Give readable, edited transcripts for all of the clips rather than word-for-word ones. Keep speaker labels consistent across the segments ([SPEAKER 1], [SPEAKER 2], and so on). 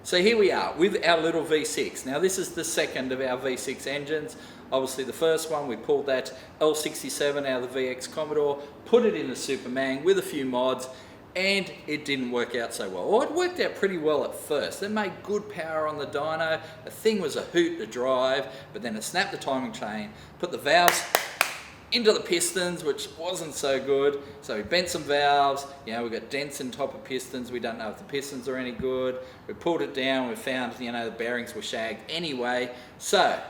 [SPEAKER 1] So here we are with our little V6. Now this is the second of our V6 engines. Obviously the first one, we pulled that L67 out of the VX Commodore, put it in the Supermang with a few mods, and it didn't work out so well. Well, it worked out pretty well at first. It made good power on the dyno. The thing was a hoot to drive, but then it snapped the timing chain, put the valves into the pistons, which wasn't so good. So we bent some valves, you know, we got dents in top of pistons. We don't know if the pistons are any good. We pulled it down, we found, you know, the bearings were shagged anyway. So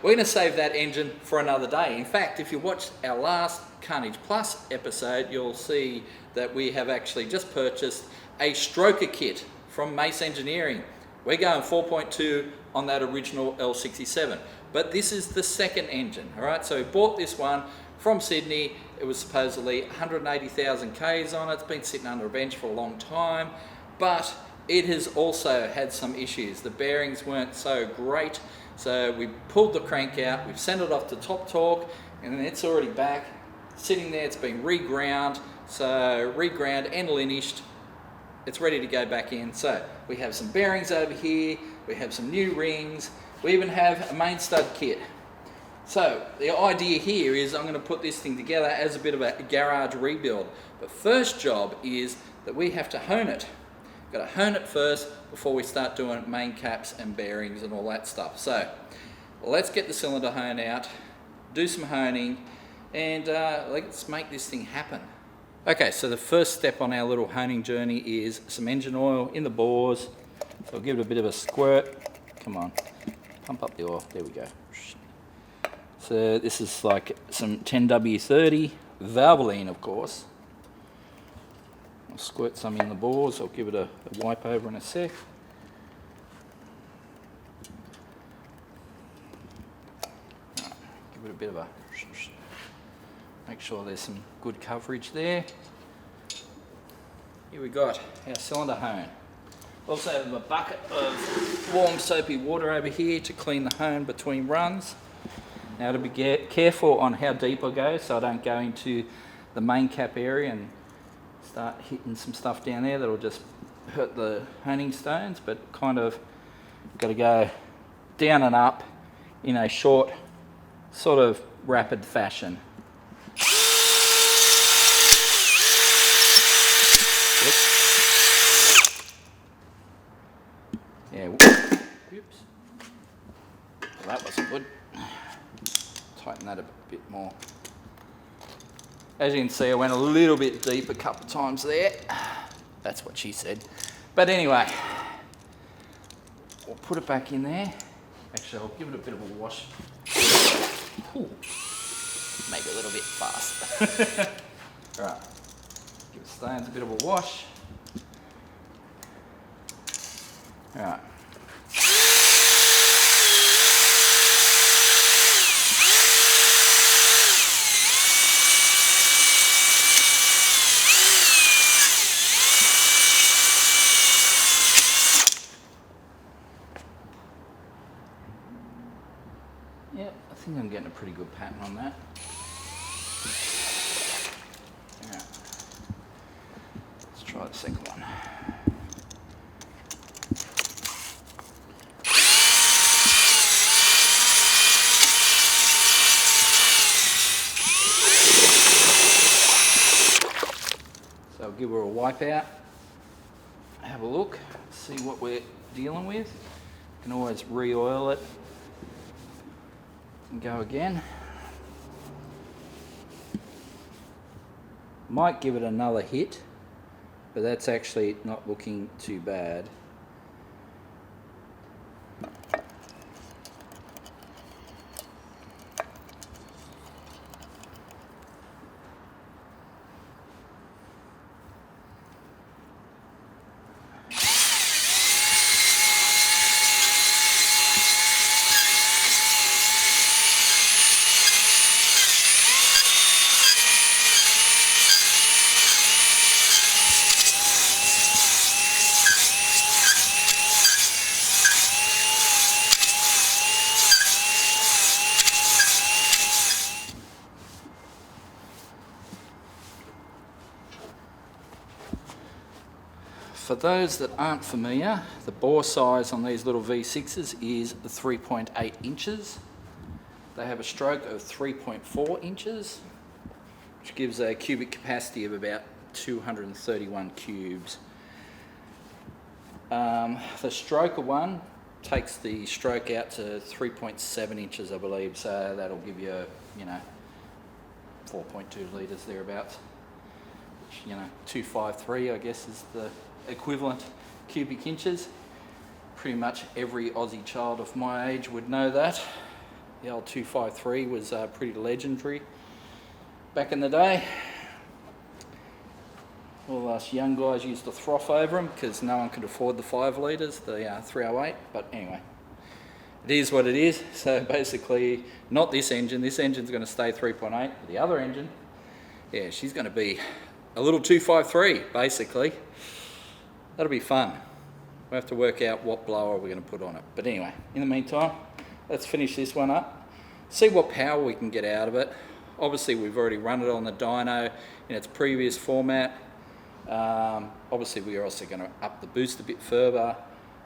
[SPEAKER 1] we're gonna save that engine for another day. In fact, if you watched our last Carnage Plus episode, you'll see that we have actually just purchased a stroker kit from Mace Engineering. We're going 4.2 on that original L67. But this is the second engine, all right? So we bought this one from Sydney. It was supposedly 180,000 Ks on it. It's been sitting under a bench for a long time, but it has also had some issues. The bearings weren't so great. So we pulled the crank out, we've sent it off to Top Torque, and it's already back, sitting there. It's been reground, so reground and linished. It's ready to go back in. So we have some bearings over here, we have some new rings, we even have a main stud kit. So the idea here is I'm going to put this thing together as a bit of a garage rebuild. But first job is that we have to hone it. Got to hone it first before we start doing main caps and bearings and all that stuff. So let's get the cylinder hone out, do some honing, and let's make this thing happen. Okay, so the first step on our little honing journey is some engine oil in the bores. So I'll give it a bit of a squirt. Come on, pump up the oil. There we go. So this is like some 10W30 Valvoline, of course. I'll squirt some in the bores. I'll give it a wipe over in a sec. Right, give it a bit of a... Make sure there's some good coverage there. Here we got our cylinder hone. Also have a bucket of warm soapy water over here to clean the hone between runs. Now to be careful on how deep I go so I don't go into the main cap area and start hitting some stuff down there that'll just hurt the honing stones, but kind of got to go down and up in a short, sort of rapid fashion. Yeah, oops. Well, that wasn't good. Tighten that a bit more. As you can see, I went a little bit deep a couple of times there. That's what she said. But anyway, we'll put it back in there. Actually, I'll give it a bit of a wash. Ooh. Maybe a little bit fast. All right, give the stones a bit of a wash. All right. Yep, I think I'm getting a pretty good pattern on that. Yeah. Let's try the second one. So I'll give her a wipe out, have a look, see what we're dealing with. You can always re-oil it and go again. Might give it another hit, but that's actually not looking too bad. For those that aren't familiar, the bore size on these little V6s is 3.8 inches. They have a stroke of 3.4 inches, which gives a cubic capacity of about 231 cubes. The stroker one takes the stroke out to 3.7 inches, I believe, so that'll give you, 4.2 litres thereabouts. Which, 253, I guess, is the equivalent cubic inches. Pretty much every Aussie child of my age would know that. The old 253 was pretty legendary back in the day. All us young guys used to froth over them because no one could afford the 5 litres, the 308, but anyway. It is what it is. So basically, not this engine. This engine's going to stay 3.8. The other engine, yeah, she's going to be a little 253, basically. That'll be fun. We'll have to work out what blower we're going to put on it. But anyway, in the meantime, let's finish this one up. See what power we can get out of it. Obviously, we've already run it on the dyno in its previous format. Obviously, we are also going to up the boost a bit further.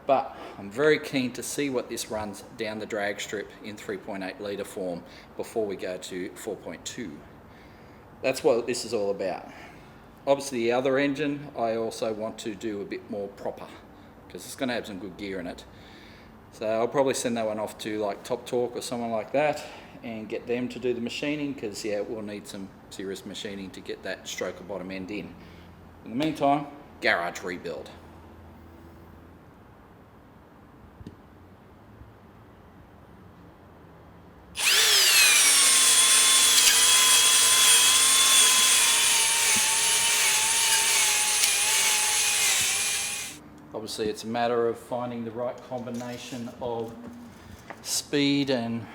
[SPEAKER 1] But I'm very keen to see what this runs down the drag strip in 3.8 litre form before we go to 4.2. That's what this is all about. Obviously the other engine I also want to do a bit more proper because it's going to have some good gear in it. So I'll probably send that one off to like Top Torque or someone like that and get them to do the machining because yeah, we'll need some serious machining to get that stroker bottom end in. In the meantime, garage rebuild. Obviously it's a matter of finding the right combination of speed and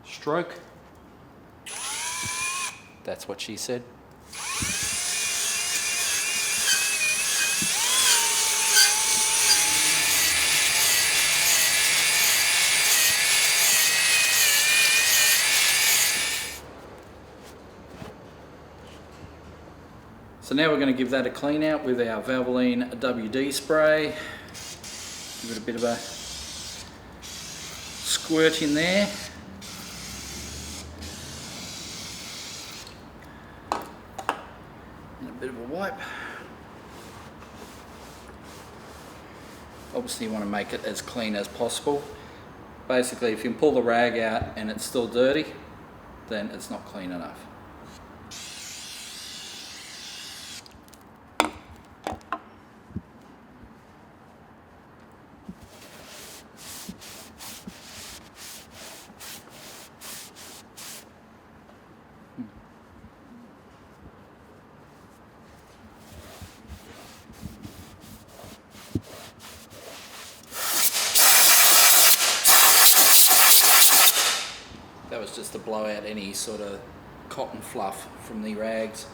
[SPEAKER 1] stroke. That's what she said. So now we're going to give that a clean out with our Valvoline WD spray. Give it a bit of a squirt in there. And a bit of a wipe. Obviously you want to make it as clean as possible. Basically if you can pull the rag out and it's still dirty, then it's not clean enough. That was just to blow out any sort of cotton fluff from the rags.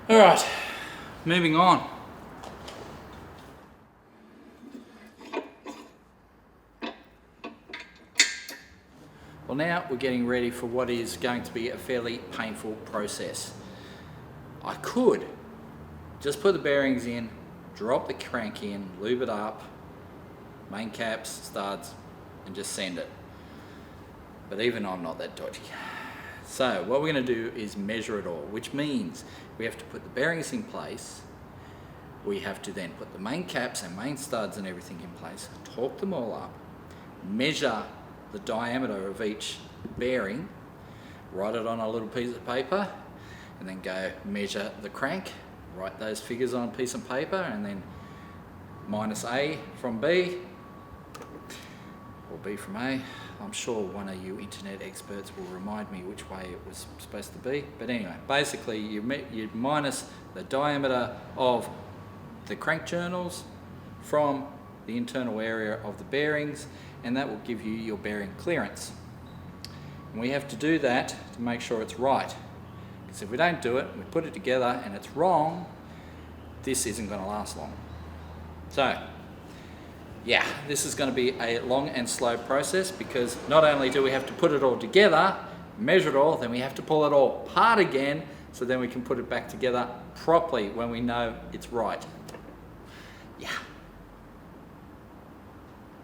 [SPEAKER 1] Alright, moving on. Well, now we're getting ready for what is going to be a fairly painful process. I could just put the bearings in, drop the crank in, lube it up, main caps, studs, and just send it. But even I'm not that dodgy. So what we're going to do is measure it all, which means we have to put the bearings in place. We have to then put the main caps and main studs and everything in place, torque them all up, measure the diameter of each bearing, write it on a little piece of paper, and then go measure the crank, write those figures on a piece of paper, and then minus A from B, or B from A. I'm sure one of you internet experts will remind me which way it was supposed to be. But anyway, basically you minus the diameter of the crank journals from the internal area of the bearings, and that will give you your bearing clearance. And we have to do that to make sure it's right. Because if we don't do it, we put it together and it's wrong, this isn't going to last long. So, yeah, this is going to be a long and slow process because not only do we have to put it all together, measure it all, then we have to pull it all apart again so then we can put it back together properly when we know it's right. Yeah.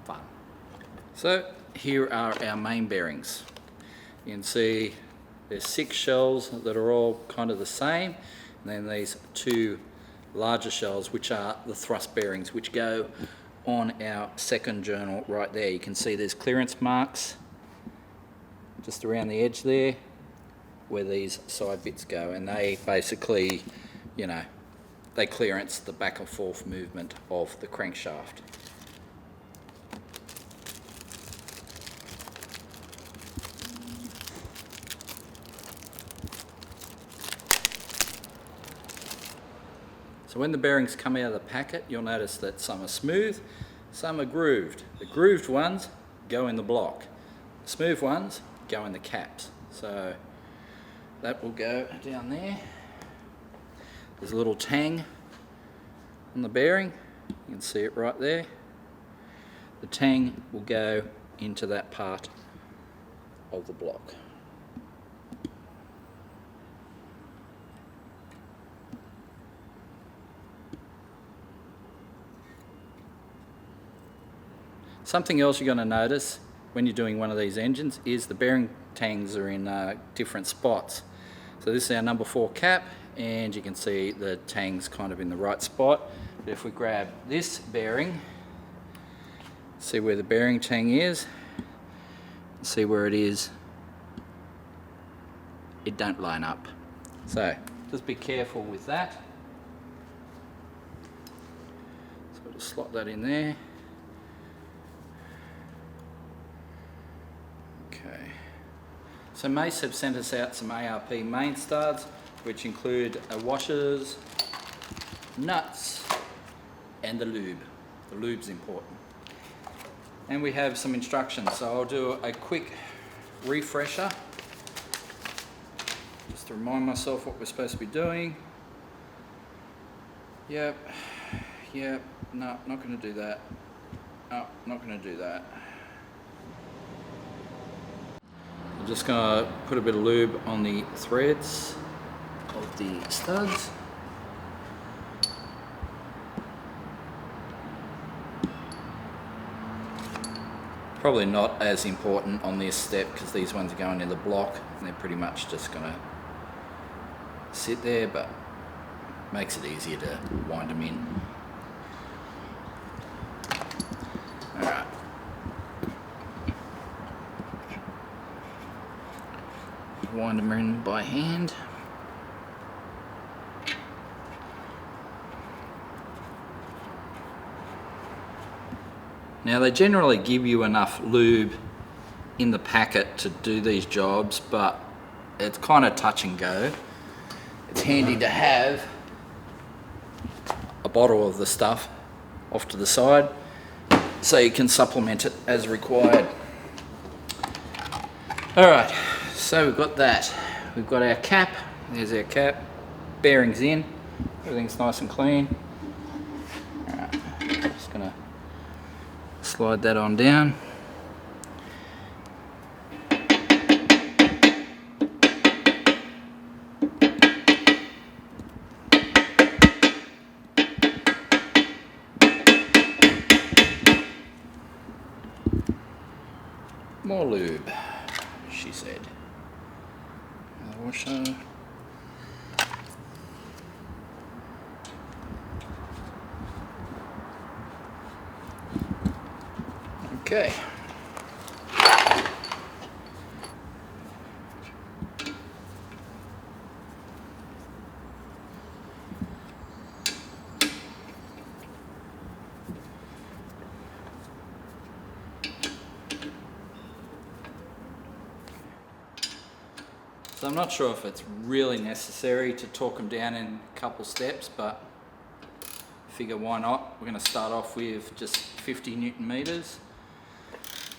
[SPEAKER 1] Fun. So here are our main bearings. You can see there's 6 shells that are all kind of the same, and then these 2 larger shells which are the thrust bearings which go on our second journal right there. You can see there's clearance marks just around the edge there where these side bits go, and they basically, you know, they clearance the back and forth movement of the crankshaft. So when the bearings come out of the packet, you'll notice that some are smooth, some are grooved. The grooved ones go in the block. The smooth ones go in the caps. So that will go down there. There's a little tang on the bearing. You can see it right there. The tang will go into that part of the block. Something else you're going to notice when you're doing one of these engines is the bearing tangs are in different spots. So this is our number 4 cap, and you can see the tang's kind of in the right spot. But if we grab this bearing, see where the bearing tang is, see where it is, it don't line up. So just be careful with that. So we'll just slot that in there. Okay. So Mace have sent us out some ARP main studs, which include washers, nuts, and the lube. The lube's important. And we have some instructions, so I'll do a quick refresher just to remind myself what we're supposed to be doing. Yep, no, not going to do that. No, not going to do that. I'm just going to put a bit of lube on the threads of the studs. Probably not as important on this step because these ones are going in the block and they're pretty much just going to sit there, but makes it easier to wind them in. Alright. Wind them in by hand. Now they generally give you enough lube in the packet to do these jobs, but it's kind of touch and go. It's handy to have a bottle of the stuff off to the side so you can supplement it as required. Alright, so we've got that. We've got our cap, there's our cap, bearings in, everything's nice and clean. Alright, just gonna slide that on down. More lube, she said. Another washer. Okay. So I'm not sure if it's really necessary to torque them down in a couple steps, but figure why not. We're going to start off with just 50 Newton meters.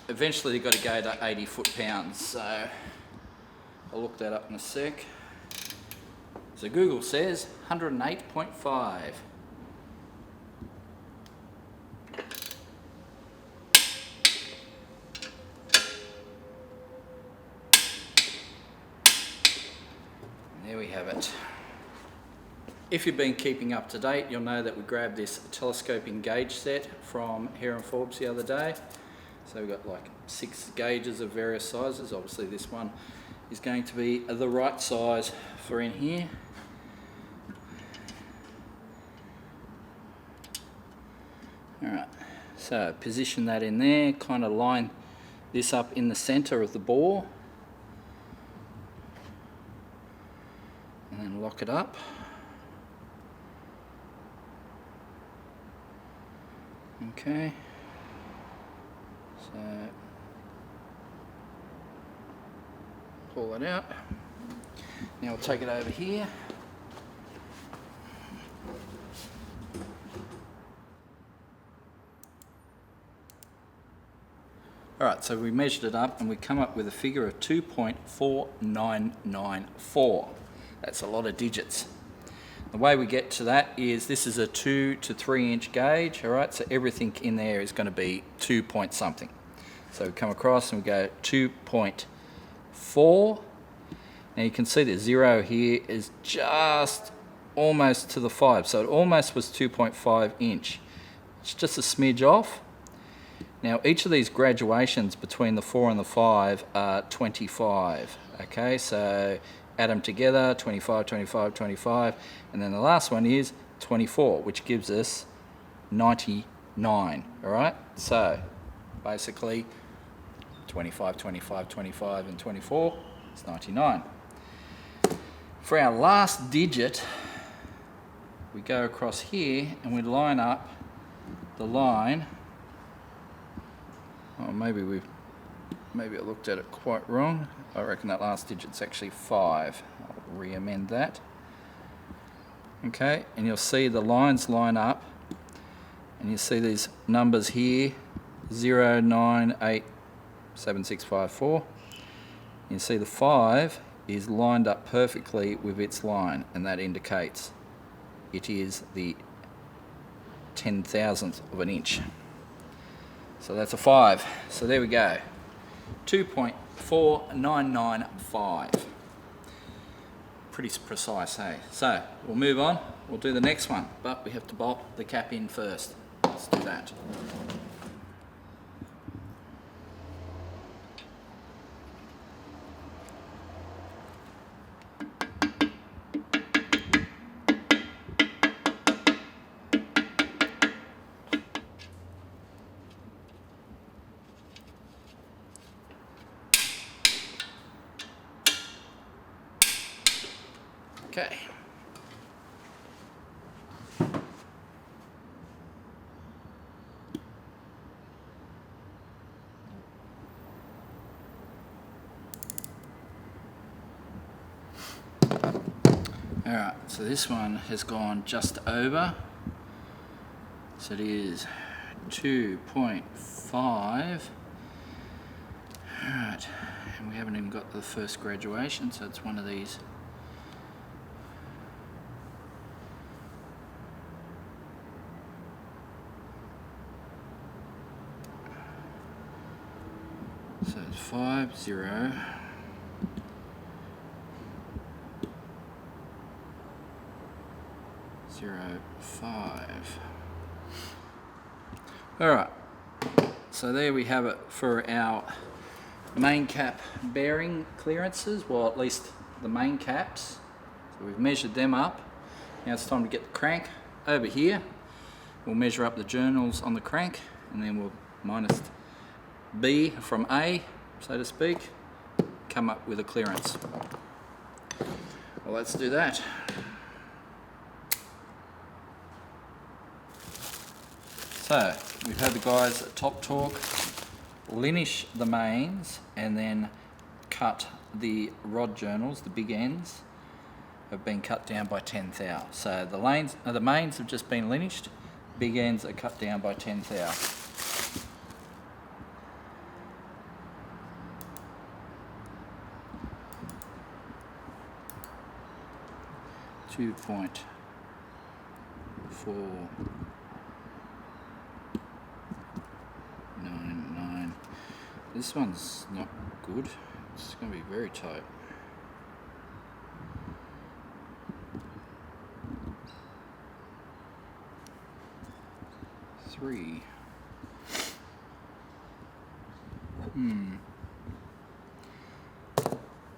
[SPEAKER 1] Eventually they've got to go to 80 foot-pounds, so I'll look that up in a sec. So Google says 108.5. There we have it. If you've been keeping up to date, you'll know that we grabbed this telescoping gauge set from Hare and Forbes the other day. So we've got like 6 gauges of various sizes. Obviously this one is going to be the right size for in here. Alright, so position that in there, kind of line this up in the center of the bore. And then lock it up. Okay, so pull it out. Now we'll take it over here. Alright, so we measured it up and we come up with a figure of 2.4994. That's a lot of digits. The way we get to that is this is a 2 to 3 inch gauge, alright, so everything in there is going to be 2 point something. So we come across and we go 2.4. Now you can see the 0 here is just almost to the 5, so it almost was 2.5 inch. It's just a smidge off. Now each of these graduations between the 4 and the 5 are 25, okay, so add them together, 25, 25, 25, and then the last one is 24, which gives us 99, all right? So basically 25, 25, 25, and 24 is 99. For our last digit, we go across here and we line up the line. Oh, maybe I looked at it quite wrong. I reckon that last digit's actually 5. I'll re-amend that. Okay, and you'll see the lines line up, and you see these numbers here, 0, 9, 8, 7, 6, 5, 4. You see the 5 is lined up perfectly with its line, and that indicates it is the 10,000th of an inch. So that's a 5. So there we go. 2.4995. Pretty precise, hey? So we'll move on. We'll do the next one, but we have to bolt the cap in first. Let's do that. Okay. Alright, so this one has gone just over. So it is 2.5. Alright, and we haven't even got the first graduation, so it's one of these. So it's 5, 0, 0, 5. Alright, so there we have it for our main cap bearing clearances, well at least the main caps. So we've measured them up. Now it's time to get the crank over here. We'll measure up the journals on the crank and then we'll minus B from A, so to speak, come up with a clearance. Well, let's do that. So we've had the guys at Top Torque linish the mains and then cut the rod journals, the big ends have been cut down by 10 thou. So the mains have just been linished, big ends are cut down by 10 thou. 2.499. This one's not good. It's going to be very tight. 3.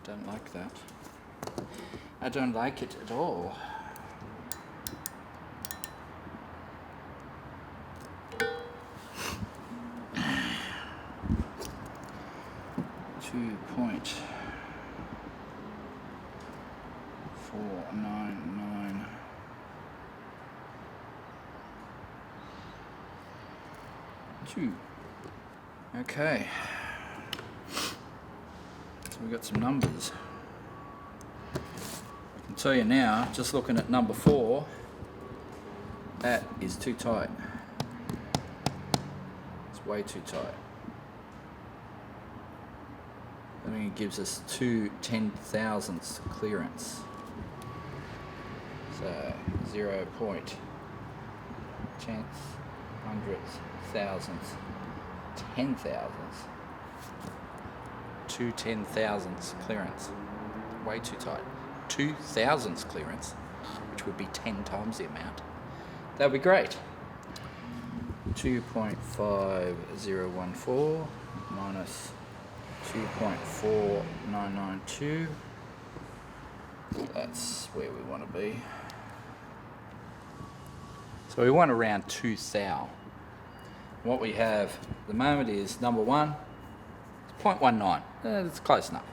[SPEAKER 1] Don't like that. I don't like it at all. .499. Okay. So we've got some numbers. I can tell you now, just looking at number 4, that is too tight. It's way too tight. I think it gives us 2 10,000ths clearance. So 0 point, tenths, hundredths, thousandths, 10,000ths. 2 10,000ths clearance. Way too tight. 2,000ths clearance, which would be 10 times the amount. That would be great. 2.5014 minus 2.4992. That's where we want to be. So we want around 2 thou. What we have at the moment is number 1, it's 0.19. It's close enough.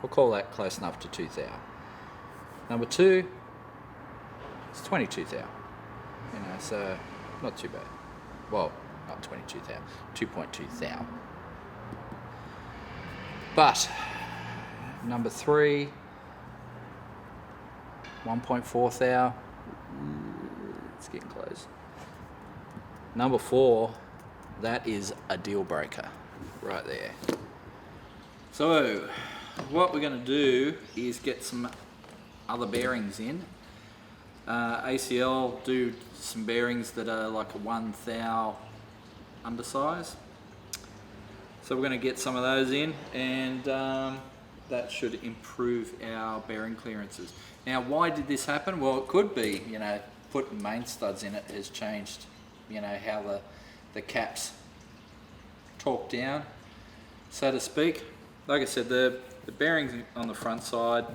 [SPEAKER 1] We'll call that close enough to 2 thou. Number 2, it's 22 thou. You know, so not too bad. Well, not 22 thou, 2.2 thou. But number 3, 1.4 thou. It's getting close. Number 4, that is a deal breaker right there. So what we're going to do is get some other bearings in. ACL do some bearings that are like a 1 thou undersize. So we're going to get some of those in, and that should improve our bearing clearances. Now, why did this happen? Well, it could be, you know, putting main studs in it has changed, you know, how the caps torque down, so to speak. Like I said, the bearings on the front side,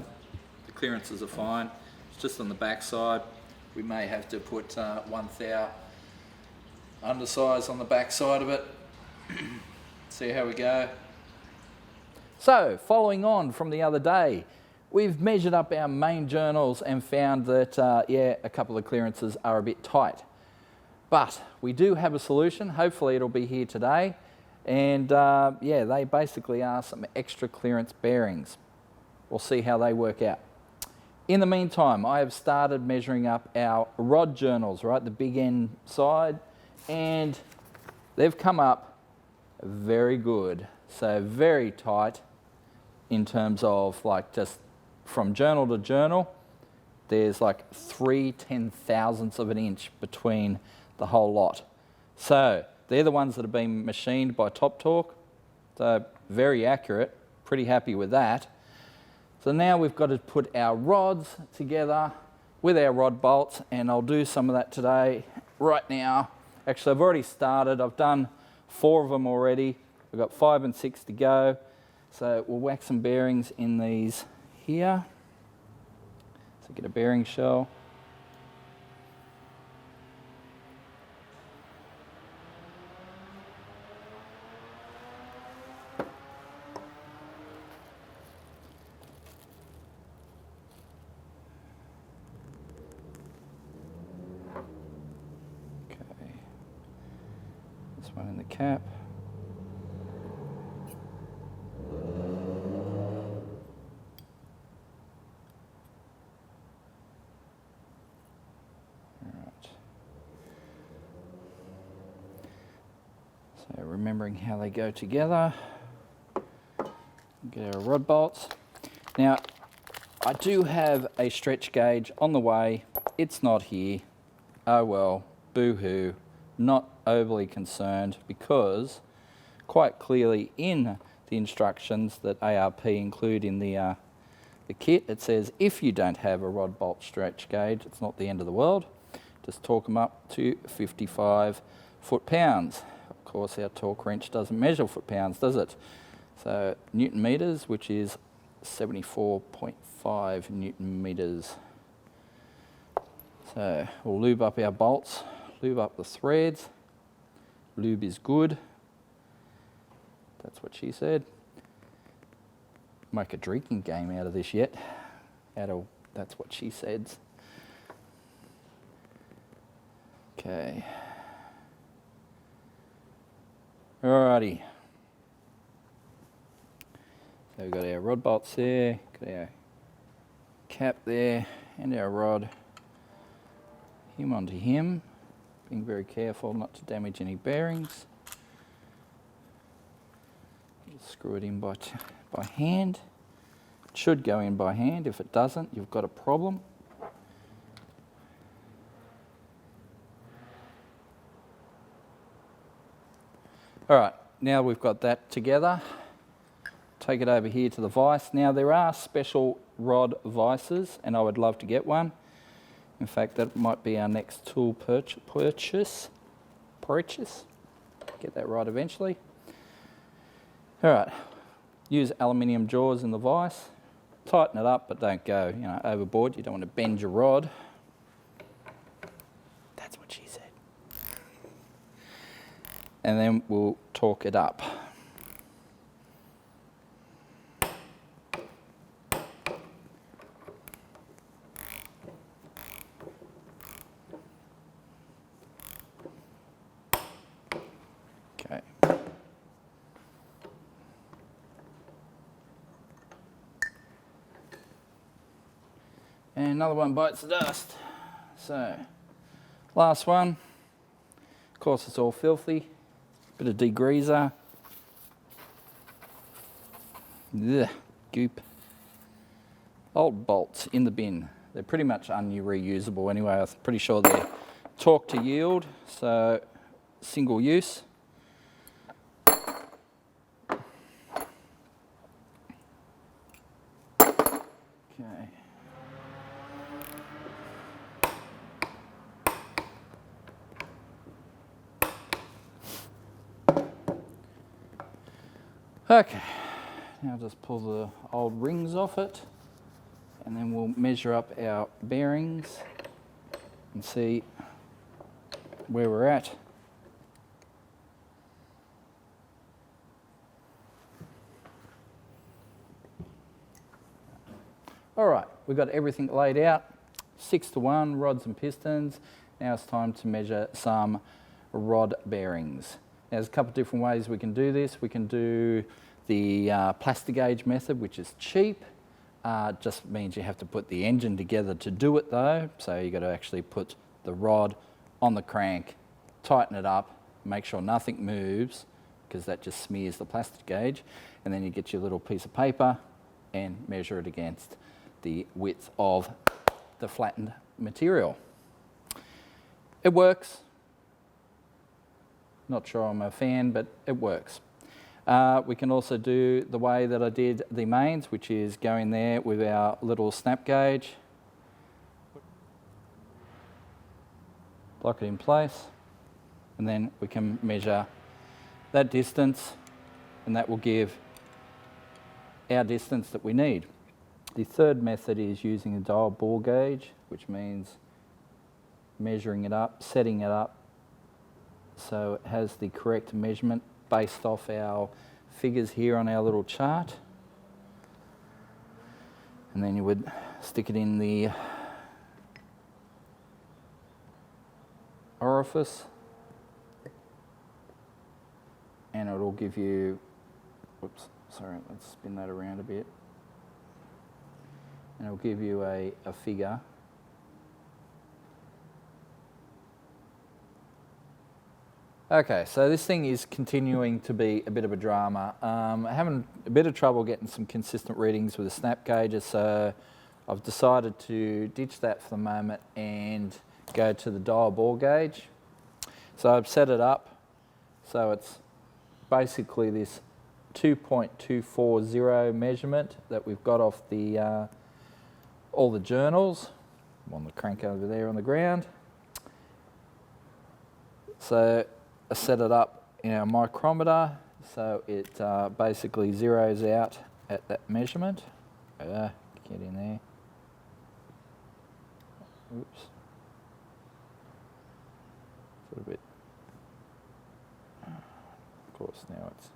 [SPEAKER 1] the clearances are fine. It's just on the back side, we may have to put 1 thou undersize on the back side of it. See how we go. So, following on from the other day, we've measured up our main journals and found that, yeah, a couple of clearances are a bit tight. But we do have a solution. Hopefully it'll be here today. And yeah, they basically are some extra clearance bearings. We'll see how they work out. In the meantime, I have started measuring up our rod journals, right, the big end side, and they've come up very good. So very tight in terms of like just from journal to journal, there's like 3 10,000ths of an inch between the whole lot. So they're the ones that have been machined by Top Torque. So very accurate, pretty happy with that. So now we've got to put our rods together with our rod bolts, and I'll do some of that today, right now. Actually, I've already started. I've done 4 of them already. We've got 5 and 6 to go. So we'll whack some bearings in these here. So get a bearing shell. Okay. This one in the cap. So remembering how they go together, get our rod bolts. Now, I do have a stretch gauge on the way. It's not here. Oh well, boo-hoo. Not overly concerned, because quite clearly in the instructions that ARP include in the kit, it says if you don't have a rod bolt stretch gauge, it's not the end of the world. Just torque them up to 55 foot-pounds. Of course, our torque wrench doesn't measure foot-pounds, does it? So Newton meters, which is 74.5 Newton meters. So we'll lube up our bolts, lube up the threads. Lube is good. That's what she said. Make a drinking game out of this yet. That's what she said. Okay. Alrighty. So we've got our rod bolts there, got our cap there, and our rod. Him onto him. Being very careful not to damage any bearings. Just screw it in by hand. It should go in by hand. If it doesn't, you've got a problem. All right, now we've got that together. Take it over here to the vise. Now there are special rod vices, and I would love to get one. In fact, that might be our next tool purchase. Get that right eventually. All right, use aluminium jaws in the vise. Tighten it up, but don't go, overboard. You don't want to bend your rod. That's what she said. And then we'll torque it up. Okay. And another one bites the dust. So, last one. Of course, it's all filthy. Bit of degreaser. Ugh, goop. Old bolts in the bin. They're pretty much unreusable anyway. I'm pretty sure they're torque to yield, so single use. Okay. Okay, now just pull the old rings off it, and then we'll measure up our bearings and see where we're at. All right, we've got everything laid out, 6:1 rods and pistons. Now it's time to measure some rod bearings. Now, there's a couple of different ways we can do this. We can do the plastic gauge method, which is cheap. Just means you have to put the engine together to do it though. So you've got to actually put the rod on the crank, tighten it up, make sure nothing moves, because that just smears the plastic gauge. And then you get your little piece of paper and measure it against the width of the flattened material. It works. Not sure I'm a fan, but it works. We can also do the way that I did the mains, which is go in there with our little snap gauge, lock it in place, and then we can measure that distance, and that will give our distance that we need. The third method is using a dial bore gauge, which means measuring it up, setting it up, so it has the correct measurement based off our figures here on our little chart. And then you would stick it in the orifice, and it'll give you, whoops, sorry, let's spin that around a bit. And it'll give you a figure. Okay, so this thing is continuing to be a bit of a drama. I'm having a bit of trouble getting some consistent readings with the snap gauges, so I've decided to ditch that for the moment and go to the dial bore gauge. So I've set it up, so it's basically this 2.240 measurement that we've got off the all the journals. I'm on the crank over there on the ground. So set it up in our micrometer, so it basically zeroes out at that measurement. Get in there. Oops. A little bit. Of course, now it's.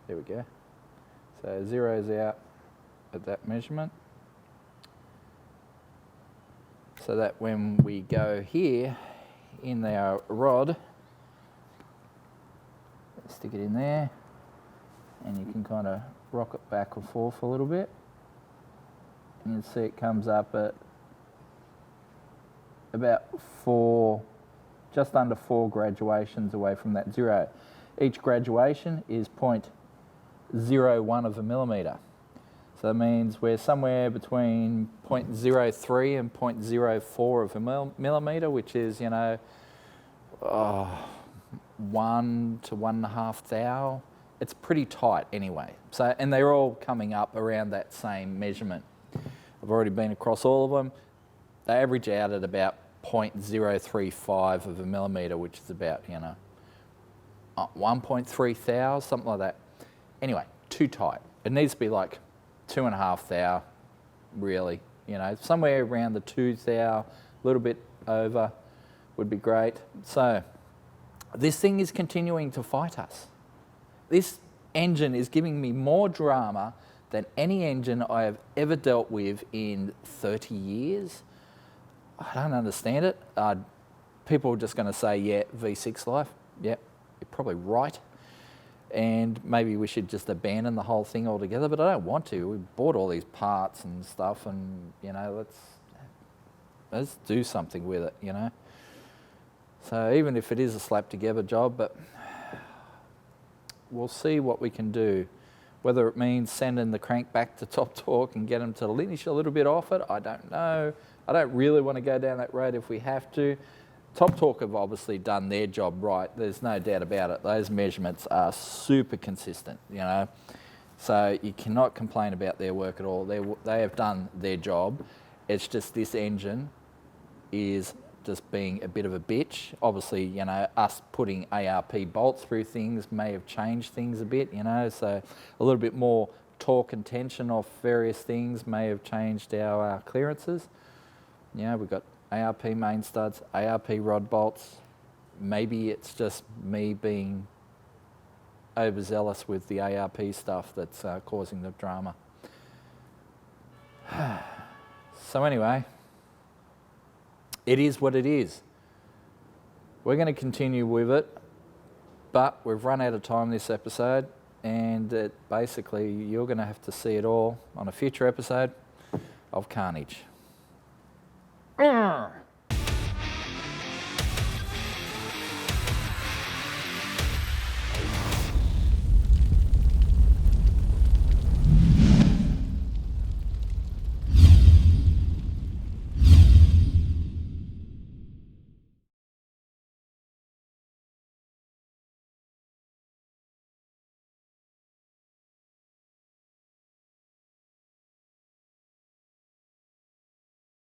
[SPEAKER 1] There we go. So it zeroes out at that measurement. So that when we go here in our rod, stick it in there, and you can kind of rock it back and forth a little bit, and you'll see it comes up at about 4, just under 4 graduations away from that 0. Each graduation is 0.01 of a millimetre. So that means we're somewhere between 0.03 and 0.04 of a millimetre, which is, 1 to 1.5 thou. It's pretty tight anyway. So, and they're all coming up around that same measurement. I've already been across all of them. They average out at about 0.035 of a millimetre, which is about, 1.3 thou, something like that. Anyway, too tight. It needs to be like 2.5 thou, really. Somewhere around the 2 thou, a little bit over would be great. So this thing is continuing to fight us. This engine is giving me more drama than any engine I have ever dealt with in 30 years. I don't understand it. People are just going to say, yeah, V6 life. Yeah, you're probably right. And maybe we should just abandon the whole thing altogether, but I don't want to. We bought all these parts and stuff, and let's do something with it, So even if it is a slap together job, but we'll see what we can do. Whether it means sending the crank back to Top Torque and get them to linish a little bit off it, I don't know. I don't really want to go down that road if we have to. Top Torque have obviously done their job right. There's no doubt about it. Those measurements are super consistent, So you cannot complain about their work at all. They have done their job. It's just this engine is just being a bit of a bitch. Obviously, us putting ARP bolts through things may have changed things a bit, So a little bit more torque and tension off various things may have changed our clearances. We've got ARP main studs, ARP rod bolts. Maybe it's just me being overzealous with the ARP stuff that's causing the drama. So anyway, it is what it is. We're going to continue with it, but we've run out of time this episode, and basically you're going to have to see it all on a future episode of Carnage.